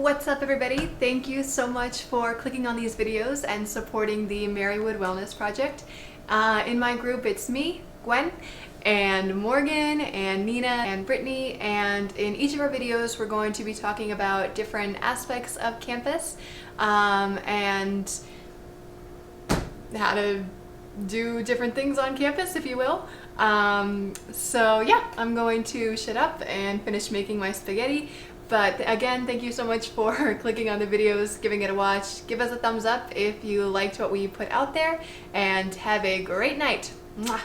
What's up everybody? Thank you so much for clicking on these videos and supporting the Marywood Wellness Project. In my group it's me, Gwen, and Morgan, and Nina, and Brittany, and in each of our videos we're going to be talking about different aspects of campus and how to do different things on campus, if you will. So yeah, I'm going to shut up and finish making my spaghetti. But again, thank you so much for clicking on the videos, giving it a watch. Give us a thumbs up if you liked what we put out there, and have a great night. Mwah.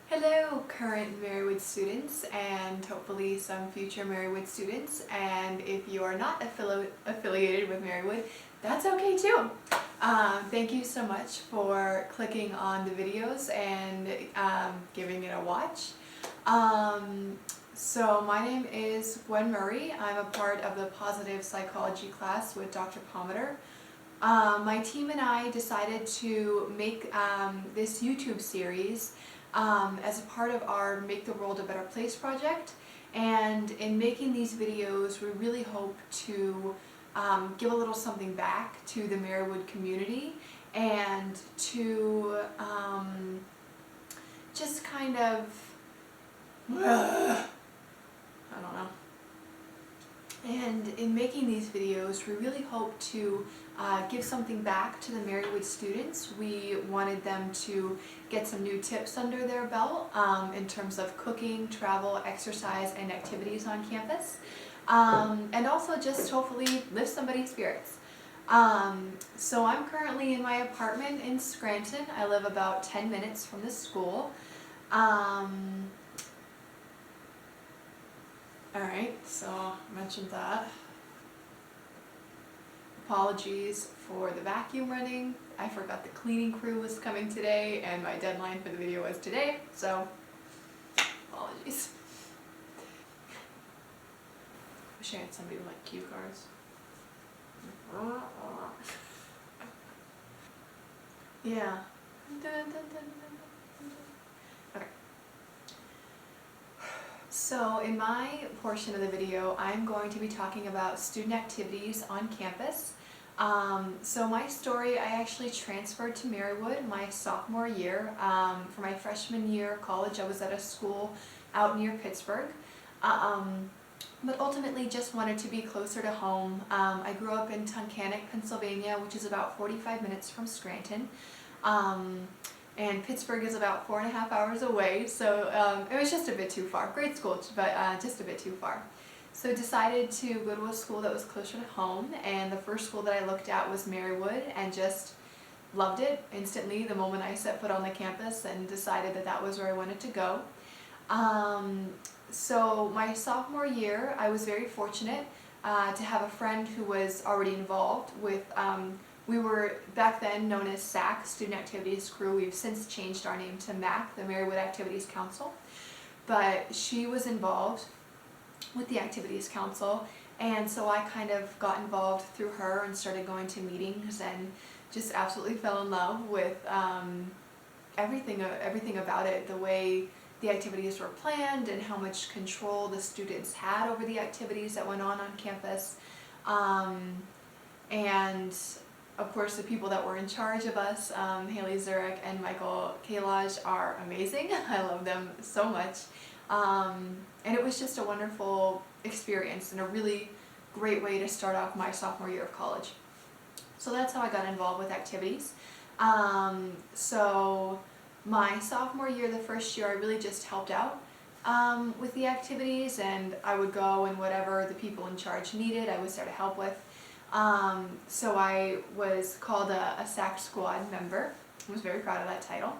Hello, current Marywood students, and hopefully some future Marywood students. And if you are not affiliated with Marywood, that's okay too. Thank you so much for clicking on the videos and giving it a watch. So my name is Gwen Murray. I'm a part of the positive psychology class with Dr. Palmer. My team and I decided to make this YouTube series as a part of our Make the World a Better Place project. And in making these videos, we really hope to give a little something back to the Marywood community and to just kind of I don't know. And in making these videos, we really hope to give something back to the Marywood students. We wanted them to get some new tips under their belt in terms of cooking, travel, exercise, and activities on campus. And also just hopefully lift somebody's spirits. So I'm currently in my apartment in Scranton. I live about 10 minutes from the school. Alright, so I mentioned that. Apologies for the vacuum running. I forgot the cleaning crew was coming today and my deadline for the video was today, so apologies. Wish I had somebody with like cue cards. Yeah. Okay. So in my portion of the video, I'm going to be talking about student activities on campus. So my story, I actually transferred to Marywood my sophomore year. For my freshman year of college, I was at a school out near Pittsburgh. But ultimately just wanted to be closer to home. I grew up in Tunkhannock, Pennsylvania, which is about 45 minutes from Scranton. And Pittsburgh is about 4.5 hours away, so it was just a bit too far. Great school, but just a bit too far. So decided to go to a school that was closer to home, and the first school that I looked at was Marywood, and just loved it instantly the moment I set foot on the campus and decided that that was where I wanted to go. So my sophomore year, I was very fortunate to have a friend who was already involved with we were back then known as SAC, Student Activities Crew. We've since changed our name to MAC, the Marywood Activities Council. But she was involved with the Activities Council, and so I kind of got involved through her and started going to meetings and just absolutely fell in love with everything about it, the way the activities were planned and how much control the students had over the activities that went on campus. And of course, the people that were in charge of us, Haley Zurek and Michael Kalaj, are amazing. I love them so much. And it was just a wonderful experience and a really great way to start off my sophomore year of college. So that's how I got involved with activities. So my sophomore year, the first year, I really just helped out with the activities, and I would go and whatever the people in charge needed, I was there to help with. So I was called a SAC squad member. I was very proud of that title.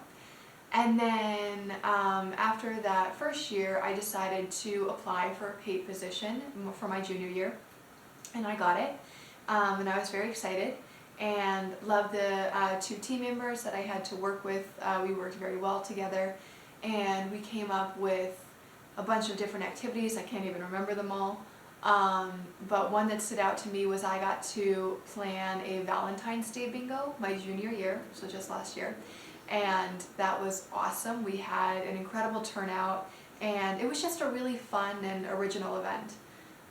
And then after that first year, I decided to apply for a paid position for my junior year, and I got it. And I was very excited and loved the two team members that I had to work with. We worked very well together, and we came up with a bunch of different activities. I can't even remember them all. But one that stood out to me was I got to plan a Valentine's Day bingo my junior year, so just last year, and that was awesome. We had an incredible turnout, and it was just a really fun and original event.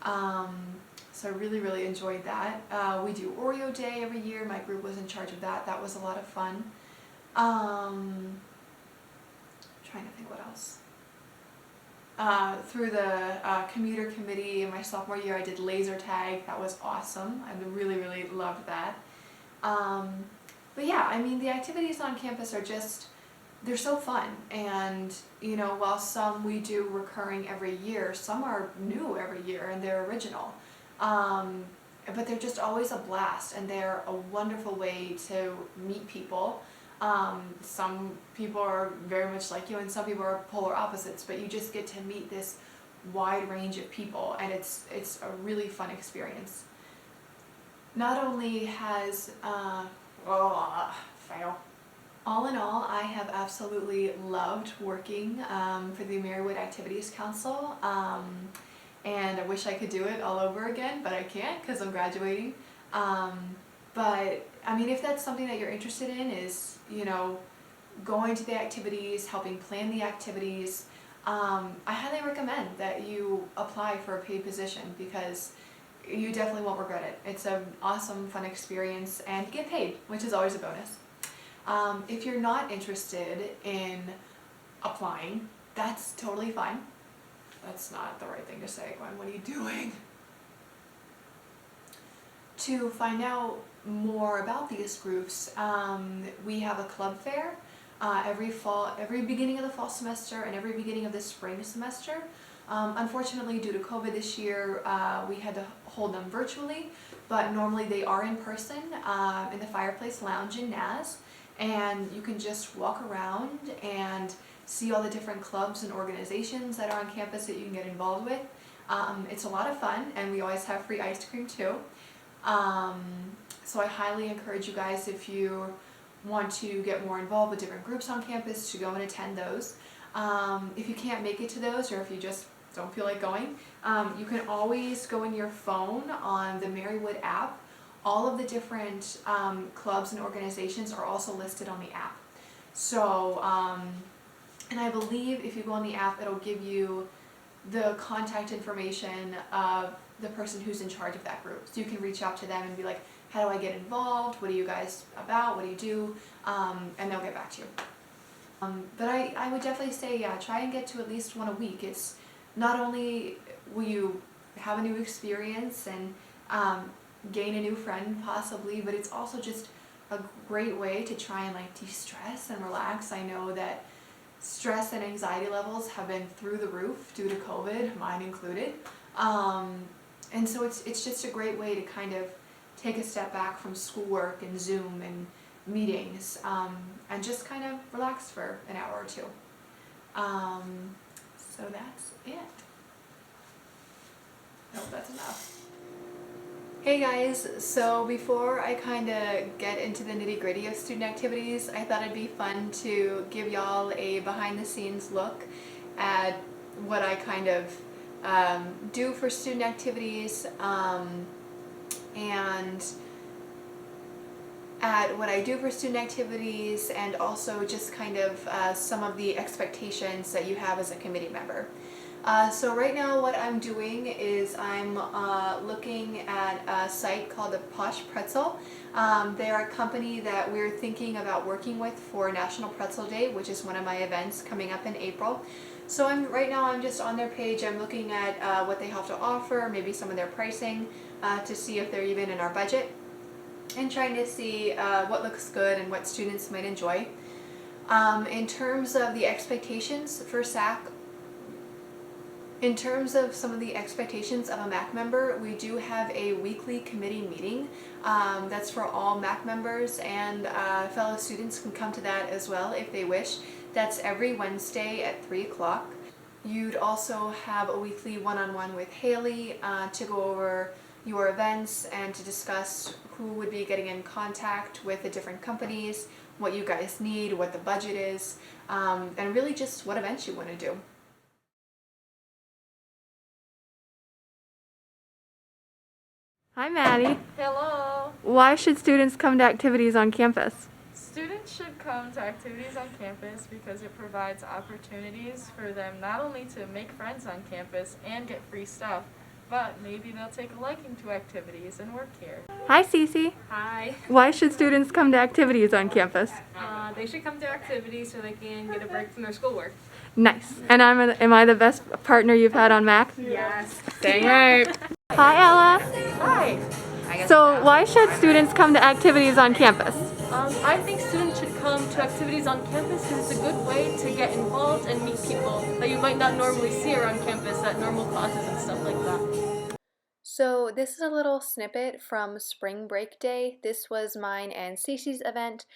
So I really enjoyed that. We do Oreo Day every year. My group was in charge of that. That was a lot of fun. Trying to think what else. Through the commuter committee in my sophomore year, I did laser tag. That was awesome. I really loved that. But yeah, I mean, the activities on campus are just, they're so fun. And, you know, while some we do recurring every year, some are new every year and they're original. But they're just always a blast, and they're a wonderful way to meet people. Some people are very much like you and some people are polar opposites, but you just get to meet this wide range of people, and it's a really fun experience. Not only has, fail. All in all, I have absolutely loved working for the Marywood Activities Council, and I wish I could do it all over again, but I can't because I'm graduating. But I mean, if that's something that you're interested in, is, you know, going to the activities, helping plan the activities, I highly recommend that you apply for a paid position, because you definitely won't regret it. It's an awesome, fun experience, and you get paid, which is always a bonus. If you're not interested in applying, that's totally fine. That's not the right thing to say, Gwen. What are you doing? To find out more about these groups, we have a club fair every beginning of the fall semester and every beginning of the spring semester. Unfortunately, due to COVID this year, we had to hold them virtually, but normally they are in person in the Fireplace Lounge in Naz, and you can just walk around and see all the different clubs and organizations that are on campus that you can get involved with. It's a lot of fun, and we always have free ice cream too. So I highly encourage you guys, if you want to get more involved with different groups on campus, to go and attend those. If you can't make it to those, or if you just don't feel like going, you can always go in your phone on the Marywood app. All of the different clubs and organizations are also listed on the app. So, and I believe if you go on the app, it'll give you the contact information of the person who's in charge of that group. So you can reach out to them and be like, how do I get involved? What are you guys about? What do you do? And they'll get back to you. But I would definitely say, yeah, try and get to at least one a week. It's not only will you have a new experience and gain a new friend possibly, but it's also just a great way to try and like de-stress and relax. I know that stress and anxiety levels have been through the roof due to COVID, mine included. And so it's just a great way to kind of take a step back from schoolwork and Zoom and meetings, and just kind of relax for an hour or two. So that's it. I hope that's enough. Hey guys, so before I kind of get into the nitty-gritty of student activities, I thought it'd be fun to give y'all a behind-the-scenes look at what I kind of do for student activities, and at what I do for student activities, and also just kind of some of the expectations that you have as a committee member. So right now what I'm doing is I'm looking at a site called the Posh Pretzel. They are a company that we're thinking about working with for National Pretzel Day, which is one of my events coming up in April. So right now I'm just on their page. I'm looking at what they have to offer, maybe some of their pricing, to see if they're even in our budget, and trying to see what looks good and what students might enjoy. In terms of the expectations for SAC, in terms of some of the expectations of a MAC member, we do have a weekly committee meeting. That's for all MAC members, and fellow students can come to that as well if they wish. That's every Wednesday at 3 o'clock. You'd also have a weekly one-on-one with Haley to go over your events and to discuss who would be getting in contact with the different companies, what you guys need, what the budget is, and really just what events you want to do. Hi Maddie. Hello! Why should students come to activities on campus? Students should come to activities on campus because it provides opportunities for them not only to make friends on campus and get free stuff, but maybe they'll take a liking to activities and work here. Hi, Cece. Hi. Why should students come to activities on campus? They should come to activities so they can get a break from their schoolwork. Nice. And am I the best partner you've had on Mac? Yes. Dang right. Hi, Ella. Hi. So why should students come to activities on campus? I think students should come to activities on campus because it's a good way to get involved and meet people that you might not normally see around campus at normal classes and stuff like that. So this is a little snippet from Spring Break Day. This was mine and Cece's event.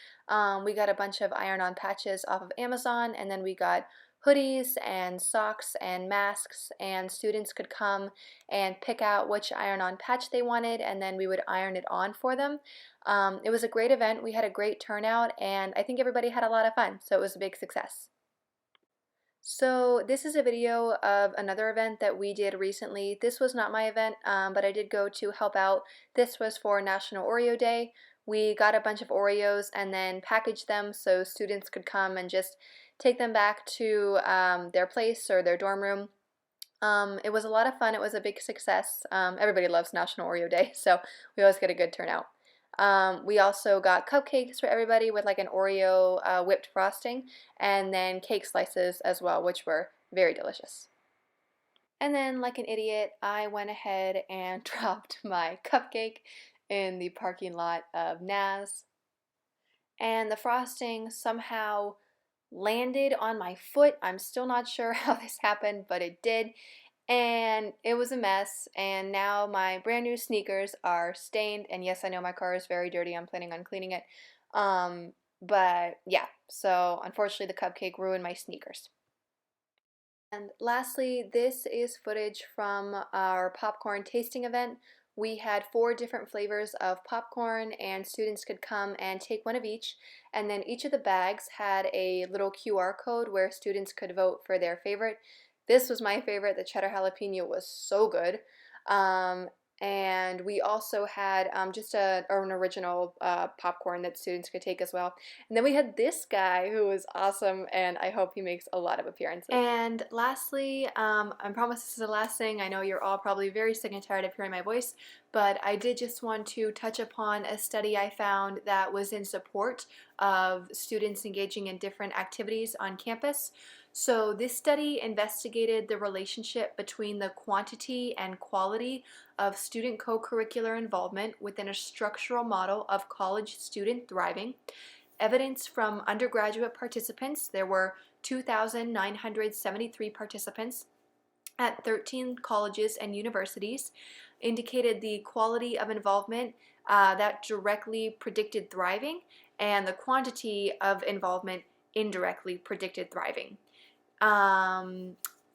We got a bunch of iron-on patches off of Amazon, and then we got hoodies and socks and masks, and students could come and pick out which iron-on patch they wanted, and then we would iron it on for them. It was a great event. We had a great turnout, and I think everybody had a lot of fun, so it was a big success. So this is a video of another event that we did recently. This was not my event, but I did go to help out. This was for National Oreo Day. We got a bunch of Oreos and then packaged them so students could come and just take them back to their place or their dorm room. It was a lot of fun. It was a big success. Everybody loves National Oreo Day, so we always get a good turnout. We also got cupcakes for everybody with like an Oreo whipped frosting, and then cake slices as well, which were very delicious. And then, like an idiot, I went ahead and dropped my cupcake in the parking lot of NAS, and the frosting somehow landed on my foot. I'm still not sure how this happened, but it did. And it was a mess, and now my brand new sneakers are stained, and yes, I know my car is very dirty. I'm planning on cleaning it. But yeah, so unfortunately the cupcake ruined my sneakers. And lastly, this is footage from our popcorn tasting event. We had 4 different flavors of popcorn, and students could come and take one of each, and then each of the bags had a little QR code where students could vote for their favorite. This was my favorite. The cheddar jalapeno was so good. And we also had just an original popcorn that students could take as well. And then we had this guy who was awesome, and I hope he makes a lot of appearances. And lastly, I promise this is the last thing. I know you're all probably very sick and tired of hearing my voice, but I did just want to touch upon a study I found that was in support of students engaging in different activities on campus. So this study investigated the relationship between the quantity and quality of student co-curricular involvement within a structural model of college student thriving. Evidence from undergraduate participants, there were 2,973 participants at 13 colleges and universities, indicated the quality of involvement that directly predicted thriving, and the quantity of involvement indirectly predicted thriving.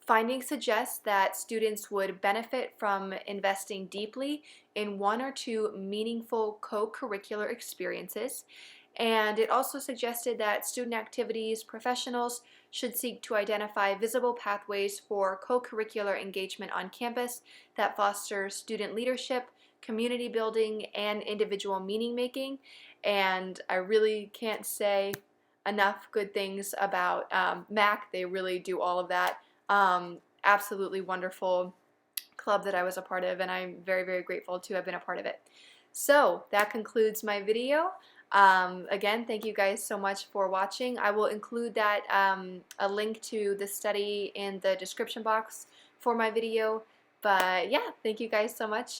Findings suggest that students would benefit from investing deeply in 1 or 2 meaningful co-curricular experiences, and it also suggested that student activities professionals should seek to identify visible pathways for co-curricular engagement on campus that foster student leadership, community building, and individual meaning making. And I really can't say enough good things about MAC. They really do all of that. Absolutely wonderful club that I was a part of, and I'm very, very grateful to have been a part of it. So that concludes my video. Again, thank you guys so much for watching. I will include that a link to the study in the description box for my video. But yeah, thank you guys so much.